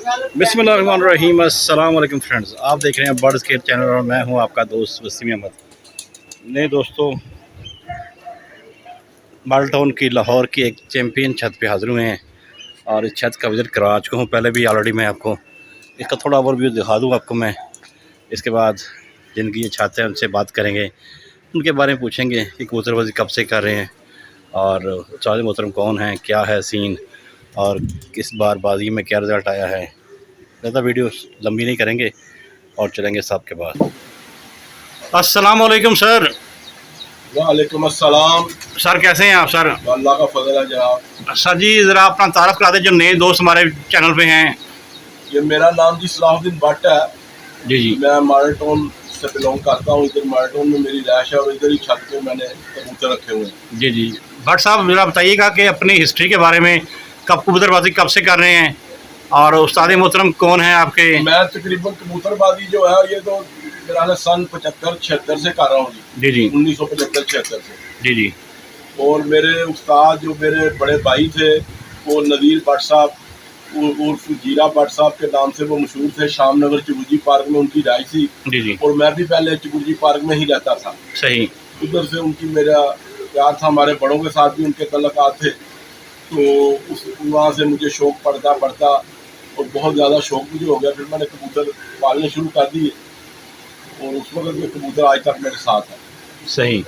बिस्मिल्लाहिर्रहमानिर्रहीम। अस्सलाम वालेकुम फ्रेंड्स, आप देख रहे हैं बर्ड्स केयर चैनल और मैं हूं आपका दोस्त वसीम अहमद। नहीं दोस्तों, माल टाउन की लाहौर की एक चैम्पियन छत पे हाज़िर हुए हैं और इस छत का विज़िट करा चुका हूं पहले भी ऑलरेडी। मैं आपको इसका थोड़ा ओवरव्यू दिखा दूं आपको मैं। इसके बाद जिनकी ये छत है उनसे बात करेंगे, उनके बारे में पूछेंगे कि कबूतरबाजी कब से कर रहे हैं और उस्ताद मोहतरम कौन हैं, क्या है सीन और किस बार बाजी में क्या रिज़ल्ट आया है। ज़्यादा वीडियो लंबी नहीं करेंगे और चलेंगे साहब के बाद। अस्सलाम वालेकुम सर। वालेकुम अस्सलाम। सर कैसे हैं आप सर? अल्लाह का फजल है जनाब। सर जी ज़रा अपना तारफ़ करा दें जो नए दोस्त हमारे चैनल पे हैं। ये मेरा नाम जी सलाहुद्दीन भट्ट है। जी जी। मैं मॉडल टाउन से बिलोंग करता हूँ। इधर मॉडल टाउन में मेरी रहायश है और इधर ही छत पे मैंने कबूतर रखे हुए हैं। जी जी। भट्ट साहब ज़रा बताइएगा कि अपनी हिस्ट्री के बारे में, कब कबूतरबाजी कब से कर रहे हैं और उस्ताद मोहतरम कौन हैं आपके? मैं तकरीबन कबूतरबाजी जो है ये तो मेरा सन 75-76 से कर रहा हूँ जी जी। 1975-76 से। जी जी। और मेरे उस्ताद जो मेरे बड़े भाई थे वो नज़ीर भट्ट साहब उर्फ जीरा भट्ट साहब के नाम से वो मशहूर थे। शाम नगर चबुर्जी पार्क में उनकी राय थी। जी जी। और मैं भी पहले चबुर्जी पार्क में ही रहता था। सही। उधर से उनकी मेरा प्यार था, हमारे बड़ों के साथ भी उनके तल्लुकात थे। तो उस वहाँ से मुझे शौक़ पड़ता और बहुत ज़्यादा शौक़ मुझे हो गया। फिर मैंने कबूतर पालने शुरू कर दिए और उस वक्त ये कबूतर आज तक मेरे साथ है। सही।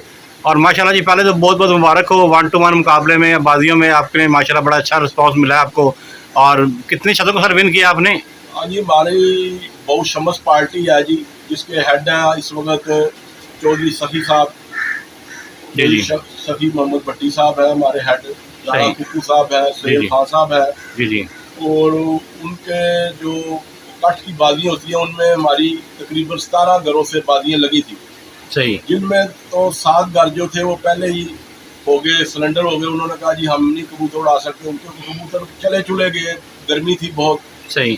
और माशाल्लाह जी पहले तो बहुत बहुत मुबारक हो 1-to-1 मुकाबले में या बाजियों में आपने माशाल्लाह बड़ा अच्छा रिस्पॉन्स मिला है आपको। और कितनी छतों को सर विन किया आपने? हाँ जी, हमारी बहुत शमस पार्टी है जी, जिसके हेड हैं इस वक्त चौधरी सखी साहब। जी जी। सखी मोहम्मद भट्टी साहब है हमारे हेड, राणा कुकू साहब है, सैयद खान साहब है। जी जी। और उनके जो कट की बाजियाँ होती हैं उनमें हमारी तकरीबन 17 घरों से बाजियाँ लगी थी। सही। जिनमें तो 7 घर जो थे वो पहले ही हो गए, सिलेंडर हो गए। उन्होंने कहा जी हम नहीं कबूतर उड़ा सकते, उनके कबूतर चले चुले गए, गर्मी थी बहुत। सही।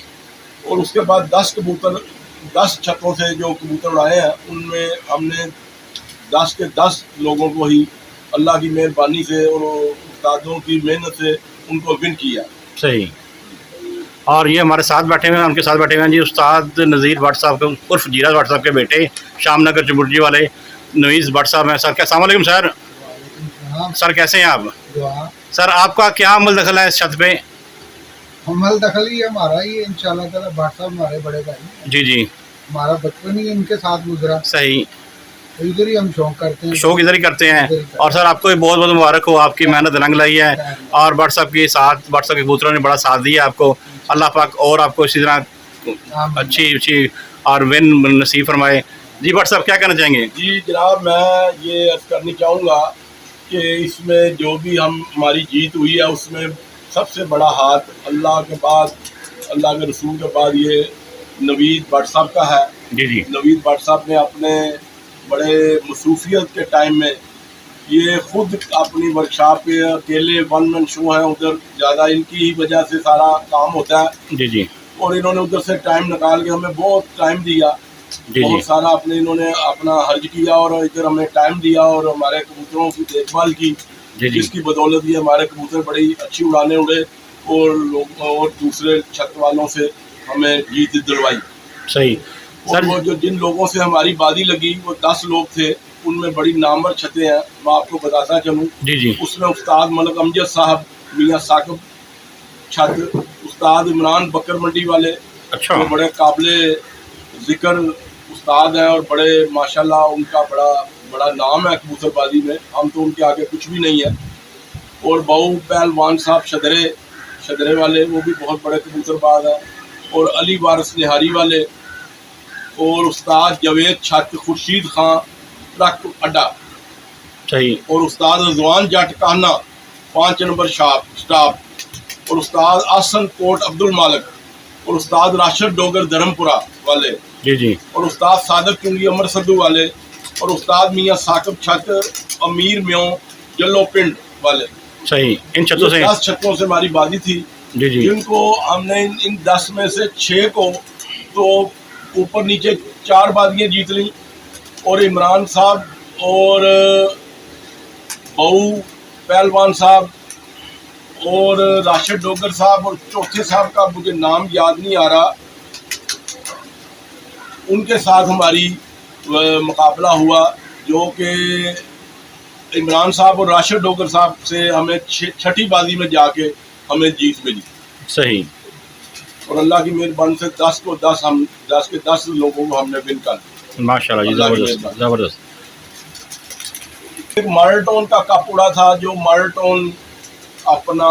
और उसके बाद 10 छतों से जो कबूतर उड़ाए हैं उनमें हमने 10 के 10 लोगों को ही अल्लाह की मेहरबानी से और उस्तादों की मेहनत से उनको विन किया। सही। और ये हमारे साथ बैठे हुए हैं, उनके साथ बैठे हुए हैं जी उस्ताद नज़ीर भट्ट साहब के उर्फ जीरा भट्ट साहब के बेटे, शामनगर चबुर्जी वाले नवीस भट्ट साहब हैं। सर अस्सलाम वालेकुम सर। सर कैसे हैं आप? सर आपका क्या अमल दखल है इस छत पे? अमल दखल ही हमारा ही इंशाल्लाह ताला। भट्ट साहब हमारे बड़े भाई। जी जी। हमारा बचपन ही इनके साथ गुजरा। सही। तो इधर ही हम शौक करते हैं, शौक इधर ही करते हैं। और सर आपको भी बहुत बहुत मुबारक हो, आपकी मेहनत रंग लाई है और भट्ट साहब के साथ भट्ट साहब के कबूतरों ने बड़ा साथ दिया आपको। अल्लाह पाक और आपको इसी तरह अच्छी और विन नसीब फरमाए। जी भट्ट साहब क्या कहना चाहेंगे? जी जनाब, मैं ये अर्ज़ करनी चाहूँगा कि इसमें जो भी हमारी जीत हुई है उसमें सबसे बड़ा हाथ अल्लाह के बाद, अल्लाह के रसूल के बाद ये नवीद भट्ट साहब का है। जी जी। नवीद भट्ट साहब ने अपने बड़े मसरूफियत के टाइम में ये खुद अपनी वर्कशॉप पे अकेले वन मैन शो है, उधर ज़्यादा इनकी ही वजह से सारा काम होता है। जी जी। और इन्होंने उधर से टाइम निकाल के हमें बहुत टाइम दिया। जी बहुत जी। सारा अपने इन्होंने अपना हर्ज किया और इधर हमें टाइम दिया और हमारे कबूतरों की देखभाल की। जी जी। जिसकी बदौलत ये हमारे कबूतर बड़ी अच्छी उड़ाने उड़े और दूसरे छत वालों से हमें जीत दिलवाई। सही। और वो जो जिन लोगों से हमारी बाजी लगी वो 10 लोग थे, उनमें बड़ी नामवर छतें हैं। मैं आपको बताता चलूँ, जी जी। उसमें उस्ताद मलक अमजद साहब, मियाँ साकिब छत, उस्ताद इमरान बकर मंडी वाले। अच्छा। वो बड़े काबिले जिक्र उस्ताद हैं और बड़े माशाल्लाह उनका बड़ा नाम है कबूतरबाजी में। हम तो उनके आगे कुछ भी नहीं है। और बाऊ पहलवान साहब शदरे वाले, वो भी बहुत बड़े कबूतरबाज हैं। और अली वारिस निहारी वाले और उस्ताद जवेद छत, खुर्शीद खां ट्रक अड्डा। सही। और उस्ताद रजवान जट कहना 5 नंबर स्टाफ। और उस्ताद आसन कोट अब्दुल मालिक और उस्ताद राशिद डोगर धर्मपुरा वाले। जी जी। और उस्ताद सादक चुंगी अमर सद्दू वाले। और उस्ताद मियाँ साकिब छत अमीर म्यों जल्लो पिंड वाले। सही। इन छतों से 10 छतों से हमारी बाजी थी। जी जी। जिनको हमने इन 10 में से 6 को तो ऊपर नीचे 4 बाजियाँ जीत ली। और इमरान साहब और बहू पहलवान साहब اور راشد ڈوگر صاحب اور چوتھے صاحب کا مجھے نام یاد نہیں آ رہا، ان کے ساتھ ہماری مقابلہ ہوا، جو کہ عمران صاحب اور راشد ڈوگر صاحب سے ہمیں چھٹی بازی میں جا کے ہمیں جیت ملی. صحیح. اور اللہ کی مہربانی سے 10 کو 10 ہم 10 کے 10 لوگوں کو ہم نے ون کر دیا. ماشاء اللہ جی، زبردست زبردست. ایک ماڈل ٹاؤن کا کپ اڑا تھا، جو ماڈل ٹاؤن اپنا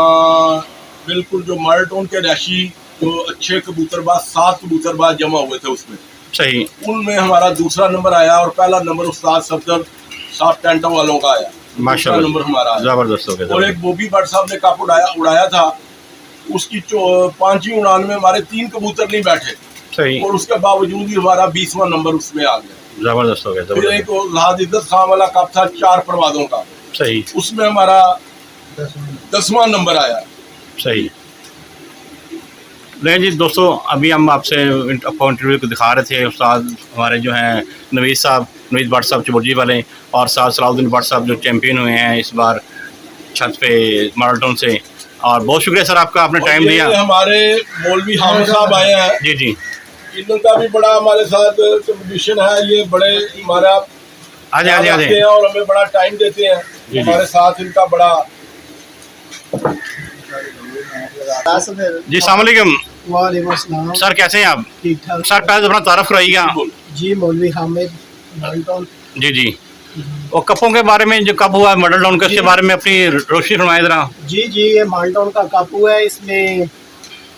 بالکل جو ماڈل ٹاؤن کے رہائشی جو اچھے کبوتر باز 7 کبوتر باز جمع ہوئے تھے اس میں، صحیح. ان میں ہمارا دوسرا نمبر آیا اور پہلا نمبر استاد صفدر صاحب ٹینٹوں والوں کا آیا. ماشاء دوسرا اللہ نمبر ہمارا آیا. زبردست ہو گیا. اور ایک بوبی بٹ صاحب نے کپ اڑایا تھا، اس کی 5ویں اڑان میں ہمارے 3 کبوتر نہیں بیٹھے، صحیح. اور اس کے باوجود ہی ہمارا 20واں نمبر اس میں آ گیا. زبردست ہو گیا. پھر زبردست. ایک لحاظ عزت خان والا کپ تھا 4 پروازوں کا، صحیح. اس میں ہمارا 10واں نمبر آیا. صحیح. نہیں جی دوستو، ابھی ہم آپ سے انٹرویو کو دکھا رہے تھے، استاد ہمارے جو ہیں نوید بٹ صاحب چبرجی والے، اور ساتھ صلاح الدین بٹ صاحب جو چیمپئن ہوئے ہیں اس بار چھت پہ ماڈل ٹاؤن سے. اور بہت شکریہ سر آپ کا، آپ نے ٹائم دیا. ہمارے مولوی حامد صاحب آئے ہیں، جی جی، ان کا بھی بڑا ہمارے ساتھ کمپٹیشن ہے. یہ بڑے ہمارا آجے آجے آجے. ہیں اور ہمیں بڑا ٹائم دیتے ہیں. جی. ہمارے ساتھ ان کا بڑا. جی السلام علیکم. وعلیکم السلام. سر کیسے ہیں آپ؟ ٹھیک ٹھاک. سر پہلے اپنا تعارف کرائیے گا. جی مولوی حامد ماڈل ٹاؤن. جی جی. اور کپوں کے بارے میں، جو کپ ہوا ماڈل ٹاؤن کا، اس کے بارے میں اپنی روشنی فرمائے ذرا. جی یہ ماڈل ٹاؤن کا کپ ہوا ہے، اس میں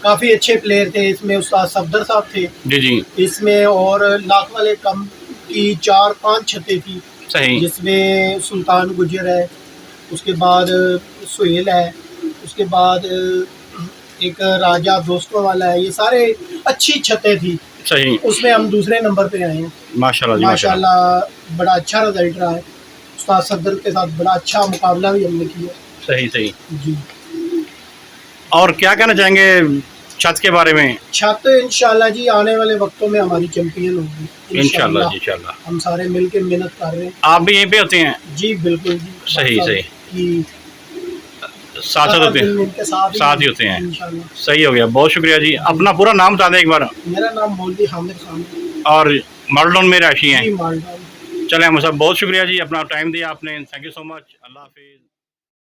کافی اچھے پلیئر تھے. اس میں استاد صفدر صاحب تھے جی جی. اس میں، اور لاکھ والے کم کی 4-5 چھتیں تھی، صحیح. جس میں سلطان گجر ہے، اس کے بعد سہیل ہے، اس کے بعد ایک راجہ دوستوں والا ہے. یہ سارے اچھی چھتیں تھی. صحیح. اس میں ہم دوسرے نمبر پہ آئے ہیں. ماشاء اللہ جی، ماشاء اللہ بڑا اچھا رزلٹ رہا ہے. استاد صفدر کے ساتھ بڑا اچھا مقابلہ بھی ہم نے کیا. صحیح صحیح. جی. اور کیا کہنا چاہیں گے چھت کے بارے میں؟ چھت انشاءاللہ جی آنے والے وقتوں میں ہماری چیمپئن ہوگی انشاءاللہ جی، انشاءاللہ. ہم سارے مل کے محنت کر رہے ہیں. آپ بھی یہیں پہ ہوتے ہیں؟ جی بالکل جی. صحیح صحیح. جی ساتھ ساتھ ہوتے ہیں، ان کے ساتھ ہی ہوتے ہیں. انشاءاللہ. صحیح ہو گیا. بہت شکریہ جی. اپنا پورا نام بتا دیں ایک بار. میرا نام مولوی حامد خان ہے. اور ماڈل ٹاؤن میں رہائشی ہیں. جی ماڈل ٹاؤن. چلیں ہم صاحب، بہت شکریہ جی، اپنا ٹائم دیا آپ نے. تھینک یو سو مچ. اللہ حافظ.